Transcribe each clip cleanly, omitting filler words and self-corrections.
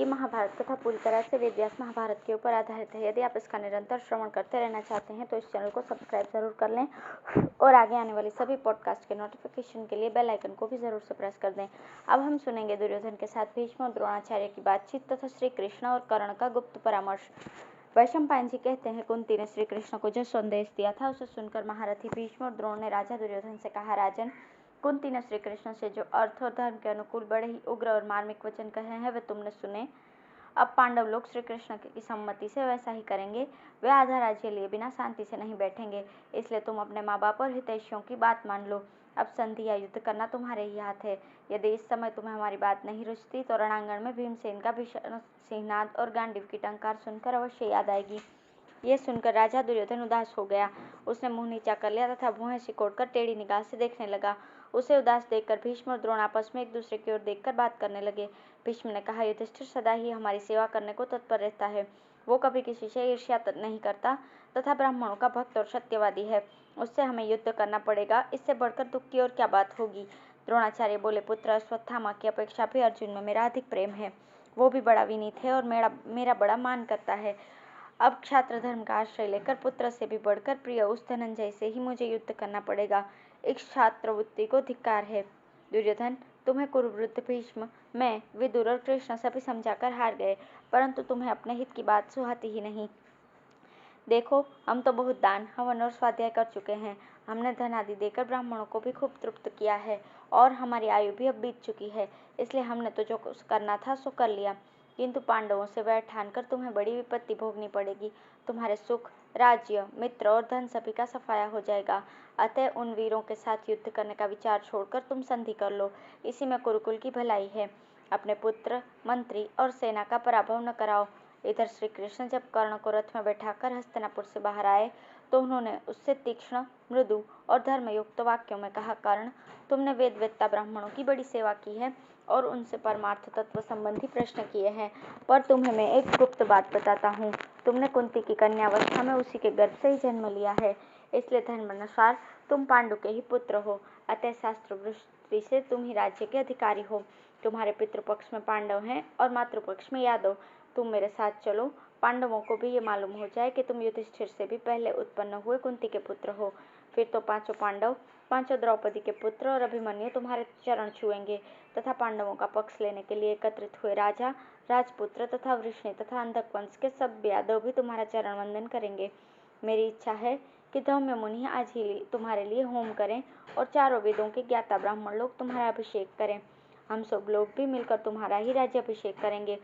ये महाभारत कथा पूरी तरह से वेद व्यास महाभारत के ऊपर आधारित है। यदि आप इसका निरंतर श्रवण करते रहना चाहते हैं तो इस चैनल को सब्सक्राइब जरूर कर लें और आगे आने वाली सभी पॉडकास्ट के नोटिफिकेशन के लिए बेल आइकन को भी जरूर से प्रेस कर दें। अब हम सुनेंगे दुर्योधन के साथ भीष्म और द्रोणाचार्य की बातचीत तथा श्री कृष्ण और कर्ण का गुप्त परामर्श। वैशंपायन जी कहते हैं, कुंती ने श्री कृष्ण को जो संदेश दिया था उसे सुनकर महारथी भीष्म और द्रोण ने राजा दुर्योधन से कहा, राजन, कुंती ने श्री कृष्ण से जो अर्थ और धर्म के अनुकूल बड़े ही उग्र और मार्मिक वचन कहे हैं वे तुमने सुने। अब पांडव लोग श्री कृष्ण की सम्मति से वैसा ही करेंगे। वे आधा राज्य लिए बिना शांति से नहीं बैठेंगे, इसलिए तुम अपने माँ बाप और हितैषियों की बात मान लो। अब संधि या युद्ध करना तुम्हारे ही हाथ है। यदि इस समय तुम्हें हमारी बात नहीं रुचती तो रणांगण में भीमसेन का भीषण सिंहनाद और गांडीव की टंकार सुनकर अवश्य याद आएगी। ये सुनकर राजा दुर्योधन उदास हो गया। उसने मुंह नीचा कर लिया तथा भुएं सिकोड़कर टेढ़ी निगाह से देखने लगा। उसे उदास देखकर भीष्म और द्रोण आपस में एक दूसरे की ओर देखकर बात करने लगे। भीष्म ने कहा, युधिष्ठिर सदा ही हमारी सेवा करने को तत्पर रहता है। वो कभी किसी से ईर्ष्या नहीं करता तथा ब्राह्मणों का भक्त और सत्यवादी है। उससे हमें युद्ध करना पड़ेगा, इससे बढ़कर दुख की और क्या बात होगी। द्रोणाचार्य बोले, पुत्र अश्वत्थामा की अपेक्षा भी अर्जुन में मेरा अधिक प्रेम है। वो भी बड़ा विनीत है और मेरा बड़ा मान करता है। अब क्षात्र धर्म का आश्रय लेकर पुत्र से भी बढ़कर प्रिय उस धनंजय से ही मुझे युद्ध करना पड़ेगा। इस क्षात्रवृत्ति को धिक्कार है। दुर्योधन, तुम्हें कुरुवृद्ध भीष्म, मैं, विदुर और कृष्ण सभी समझाकर हार गए, परंतु तुम्हें अपने हित की बात सुहाती ही नहीं। देखो, हम तो बहुत दान, हवन और स्वाध्याय कर चुके हैं। हमने धन आदि देकर ब्राह्मणों को भी खूब तृप्त किया है और हमारी आयु भी अब बीत चुकी है, इसलिए हमने तो जो कुछ करना था सो कर लिया। किंतु पांडवों से वह ठानकर तुम्हें बड़ी विपत्ति भोगनी पड़ेगी। तुम्हारे सुख, राज्य, मित्र और धन सभी का सफाया हो जाएगा। अतः उन वीरों के साथ युद्ध करने का विचार छोड़कर तुम संधि कर लो। इसी में कुरुकुल की भलाई है। अपने पुत्र, मंत्री और सेना का पराभव न कराओ। इधर श्री कृष्ण जब कर्ण को रथ में बैठाकर हस्तिनापुर से बाहर आए तो उन्होंने उससे तीक्ष्ण, मृदु और धर्मयुक्त वाक्यों में कहा, कर्ण, तुमने वेदवेत्ता ब्राह्मणों की बड़ी सेवा की है और उनसे परमार्थ तत्व संबंधी प्रश्न किए हैं, पर तुम्हें मैं एक गुप्त बात बताता हूँ। तुमने कुंती की कन्यावस्था में उसी के गर्भ से ही जन्म लिया है, इसलिए धर्मानुसार तुम पांडु के ही पुत्र हो। अतः शास्त्र दृष्टि से तुम ही राज्य के अधिकारी हो। तुम्हारे पितृपक्ष में पांडव हैं और मातृपक्ष में यादव। तुम मेरे साथ चलो, पांडवों को भी ये मालूम हो जाए कि तुम युधिष्ठिर से भी पहले उत्पन्न हुए कुंती के पुत्र हो। फिर तो पांचों पांडव, पांचों द्रौपदी के पुत्र और अभिमन्यु तुम्हारे चरण छुएंगे तथा पांडवों का पक्ष लेने के लिए एकत्रित हुए राजा, राजपुत्र तथा वृष्णि तथा अंधक वंश के सब यादव भी तुम्हारा चरण वंदन करेंगे। मेरी इच्छा है कि धौम्य मुनि आज ही तुम्हारे लिए होम करें और चारों वेदों के ज्ञाता ब्राह्मण लोग तुम्हारा अभिषेक करें। हम सब लोग भी मिलकर तुम्हारा ही राज्य अभिषेक करेंगे।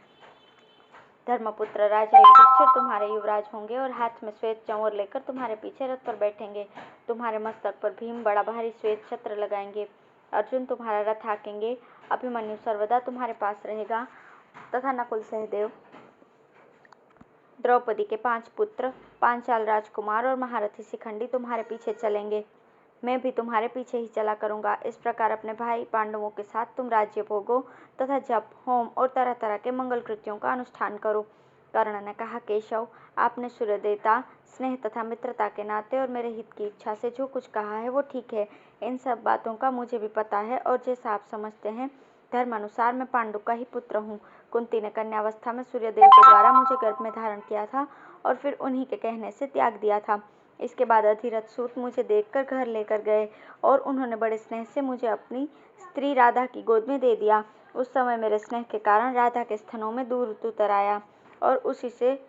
धर्मपुत्र राजा युधिष्ठिर तुम्हारे युवराज होंगे और हाथ में श्वेत चंवर लेकर तुम्हारे पीछे रथ पर बैठेंगे। तुम्हारे मस्तक पर भीम बड़ा भारी श्वेत छत्र लगाएंगे। अर्जुन तुम्हारा रथ हाँकेंगे। अभिमन्यु सर्वदा तुम्हारे पास रहेगा तथा नकुल, सहदेव, द्रौपदी के 5 पुत्र, पांचाल राजकुमार और महारथी शिखंडी तुम्हारे पीछे चलेंगे। मैं भी तुम्हारे पीछे ही चला करूंगा। इस प्रकार अपने भाई पांडवों के साथ तुम राज्य भोगो तथा जप, होम और तरह तरह के मंगल कृत्यों का अनुष्ठान करो। कर्ण ने कहा, केशव, आपने सूर्यदेवता, स्नेह तथा मित्रता के नाते और मेरे हित की इच्छा से जो कुछ कहा है वो ठीक है। इन सब बातों का मुझे भी पता है और जैसा आप समझते हैं, धर्मानुसार मैं पांडु का ही पुत्र हूँ। कुंती ने कन्यावस्था में सूर्यदेव के द्वारा मुझे गर्भ में धारण किया था और फिर उन्हीं के कहने से त्याग दिया था। इसके बाद अधिरथ सूत मुझे देखकर घर लेकर गए और उन्होंने बड़े स्नेह से मुझे अपनी स्त्री राधा की गोद में दे दिया। उस समय मेरे स्नेह के कारण राधा के स्तनों में दूध उतर आया और उसी से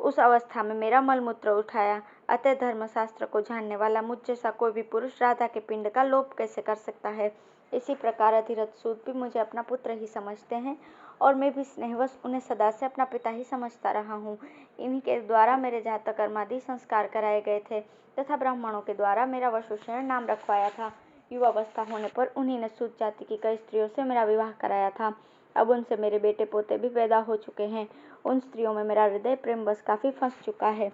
उस अवस्था में मेरा मलमूत्र उठाया। अतः धर्मशास्त्र को जानने वाला मुझ जैसा कोई भी पुरुष राधा के पिंड का लोप कैसे कर सकता है। इसी प्रकार अधिरथ सूत भी मुझे अपना पुत्र ही समझते हैं और मैं भी स्नेहवश उन्हें सदा से अपना पिता ही समझता रहा हूँ। इन्हीं के द्वारा मेरे जातक कर्मादि संस्कार कराए गए थे तथा ब्राह्मणों के द्वारा मेरा वसुषेण नाम रखवाया था। युवावस्था होने पर उन्हीं ने सूत जाति की कई स्त्रियों से मेरा विवाह कराया था। अब उनसे मेरे बेटे पोते भी पैदा हो चुके हैं। उन स्त्रियों में मेरा हृदय प्रेमवश काफी फंस चुका है।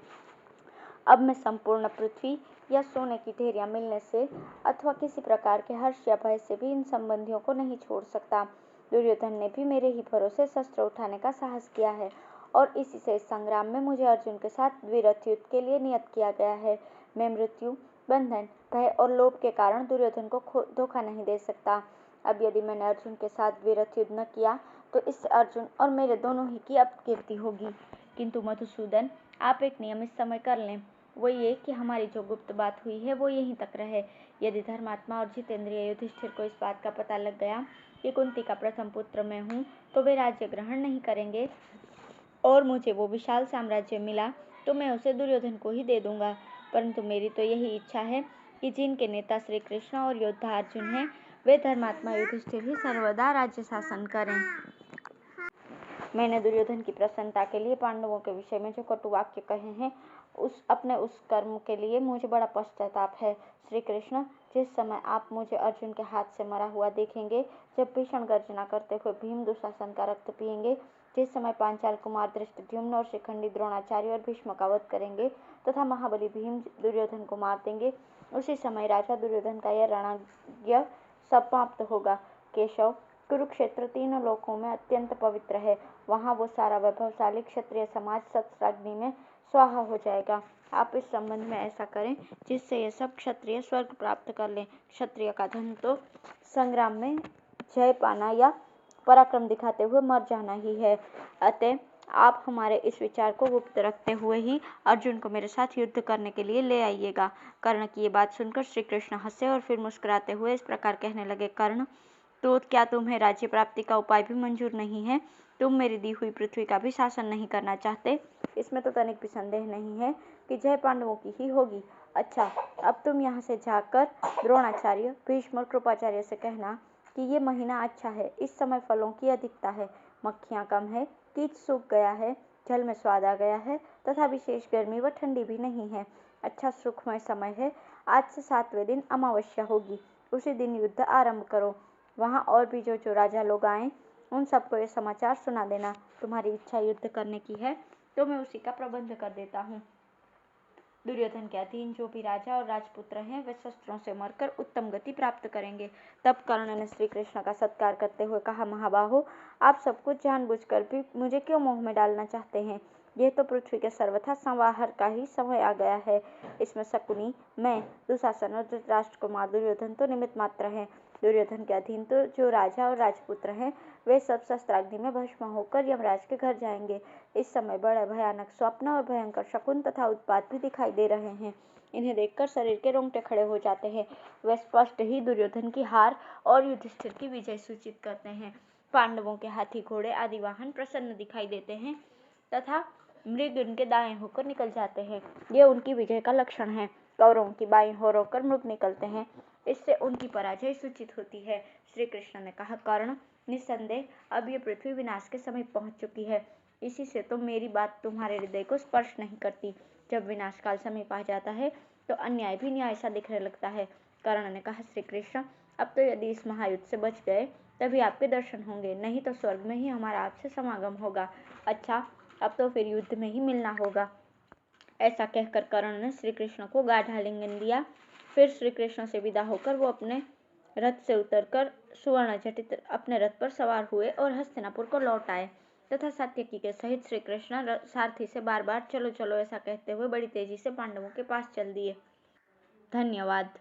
अब मैं संपूर्ण पृथ्वी या सोने की ढेरियां मिलने से अथवा किसी प्रकार के हर्ष या भय से भी इन संबंधियों को नहीं छोड़ सकता। दुर्योधन ने भी मेरे ही भरोसे शस्त्र उठाने का साहस किया है और इसी से इस संग्राम में मुझे अर्जुन के साथ द्विरथ युद्ध के लिए नियत किया गया है। मैं मृत्यु, बंधन, भय और लोभ के कारण दुर्योधन को धोखा नहीं दे सकता। अब यदि मैंने अर्जुन के साथ द्विरथ युद्ध न किया तो इससे अर्जुन और मेरे दोनों ही की अपकीर्ति होगी। किंतु मधुसूदन, आप एक नियमित समय कर लें। वो ये कि हमारी जो गुप्त बात हुई है वो यहीं तक रहे। यदि धर्मात्मा और जितेंद्रिय युधिष्ठिर को इस बात का पता लग गया कि कुंती का प्रथम पुत्र मैं हूँ, तो वे राज्य ग्रहण नहीं करेंगे और मुझे वो विशाल साम्राज्य मिला तो मैं उसे दुर्योधन को ही दे दूंगा। परंतु मेरी तो यही इच्छा है कि जिनके नेता श्री कृष्ण और योद्धा अर्जुन हैं, वे धर्मात्मा युधिष्ठिर ही सर्वदा राज्य शासन करें। मैंने दुर्योधन की प्रसन्नता के लिए पांडवों के विषय में जो कटु वाक्य कहे हैं, उस कर्म के लिए मुझे बड़ा पश्चाताप है। श्री कृष्ण, जिस समय आप मुझे अर्जुन के हाथ से मरा हुआ देखेंगे, जब भीषण गर्जना करते हुए भीम दुशासन का रक्त पिएंगे, जिस समय पांचाल कुमार धृष्टद्युम्न और शिखंडी द्रोणाचार्य और भीष्म का वध करेंगे तथा महाबली भीम दुर्योधन को मार देंगे, उसी समय राजा दुर्योधन का यह रणयज्ञ समाप्त होगा। केशव, कुरुक्षेत्र तीनों लोकों में अत्यंत पवित्र है। वहाँ वो सारा वैभवशाली क्षत्रिय समाज शस्त्राग्नि में स्वाहा हो जाएगा। आप इस संबंध में ऐसा करें जिससे ये सब क्षत्रिय स्वर्ग प्राप्त कर लें। क्षत्रिय का धन तो संग्राम में जय पाना या पराक्रम दिखाते हुए मर जाना ही है। अतः आप हमारे इस विचार को गुप्त रखते हुए ही अर्जुन को मेरे साथ युद्ध करने के लिए ले आइएगा। कर्ण की ये बात सुनकर श्री कृष्ण हंसे और फिर मुस्कुराते हुए इस प्रकार कहने लगे, कर्ण, तो क्या तुम्हें राज्य प्राप्ति का उपाय भी मंजूर नहीं है? तुम मेरी दी हुई पृथ्वी का भी शासन नहीं करना चाहते? इसमें तो तनिक भी संदेह नहीं है कि जय पांडवों की ही होगी। अच्छा, अब तुम यहाँ से जाकर द्रोणाचार्य, भीष्म और कृपाचार्य से कहना कि ये महीना अच्छा है, इस समय फलों की अधिकता है, मक्खियाँ कम है, कीट सूख गया है, जल में स्वाद आ गया है तथा विशेष गर्मी व ठंडी भी नहीं है। अच्छा सुखमय समय है। आज से 7वें दिन अमावस्या होगी, उसी दिन युद्ध आरंभ करो। वहाँ और भी जो राजा लोग आए, उन सबको ये समाचार सुना देना। तुम्हारी इच्छा युद्ध करने की है तो मैं उसी का प्रबंध कर देता हूँ। दुर्योधन के अधीन जो भी राजा और राजपुत्र हैं, वे शस्त्रों से मरकर उत्तम गति प्राप्त करेंगे। तब कर्ण ने श्री कृष्ण का सत्कार करते हुए कहा, महाबाहो, आप सब कुछ जानबूझकर भी मुझे क्यों मोह में डालना चाहते हैं? यह तो पृथ्वी के सर्वथा संवाहर का ही समय आ गया है। इसमें शकुनी, मैं, दुशासन और धृतराष्ट्र कुमार दुर्योधन तो निमित्त मात्र हैं। दुर्योधन के अधीन तो जो राजा और राजपुत्र हैं, वे सब शस्त्राग्नि में भस्म होकर यमराज के घर जाएंगे। इस समय बड़े भयानक स्वप्न और भयंकर शकुन तथा उत्पात भी दिखाई दे रहे हैं। इन्हें देखकर शरीर के रोंगटे खड़े हो जाते हैं। वे स्पष्ट ही दुर्योधन की हार और युधिष्ठिर की विजय सूचित करते हैं। पांडवों के हाथी, घोड़े आदि वाहन प्रसन्न दिखाई देते हैं तथा मृग उनके दाएं होकर निकल जाते हैं। ये उनकी विजय का लक्षण है। कौरवों की बाईं ओर होकर मृग निकलते हैं, इससे उनकी पराजय सूचित होती है। श्री कृष्ण ने कहा, कर्ण, निस्संदेह अब ये पृथ्वी विनाश के समीप पहुंच चुकी है। इसी से तो मेरी बात तुम्हारे हृदय को स्पर्श नहीं करती। जब विनाश काल समीप आ जाता है तो अन्याय भी न्याय सा दिखने लगता है। कर्ण ने कहा, श्री कृष्ण, अब तो यदि इस महायुद्ध से बच गए तभी आपके दर्शन होंगे, नहीं तो स्वर्ग में ही हमारा आपसे समागम होगा। अच्छा, अब तो फिर युद्ध में ही मिलना होगा। ऐसा कहकर कर्ण ने श्री कृष्ण को गाढ़ आलिंगन दिया। फिर श्री कृष्ण से विदा होकर वो अपने रथ से उतरकर सुवर्ण जटित अपने रथ पर सवार हुए और हस्तिनापुर को लौट आए तथा सात्यकी के सहित श्री कृष्ण सारथी से बार बार चलो चलो ऐसा कहते हुए बड़ी तेजी से पांडवों के पास चल दिए। धन्यवाद।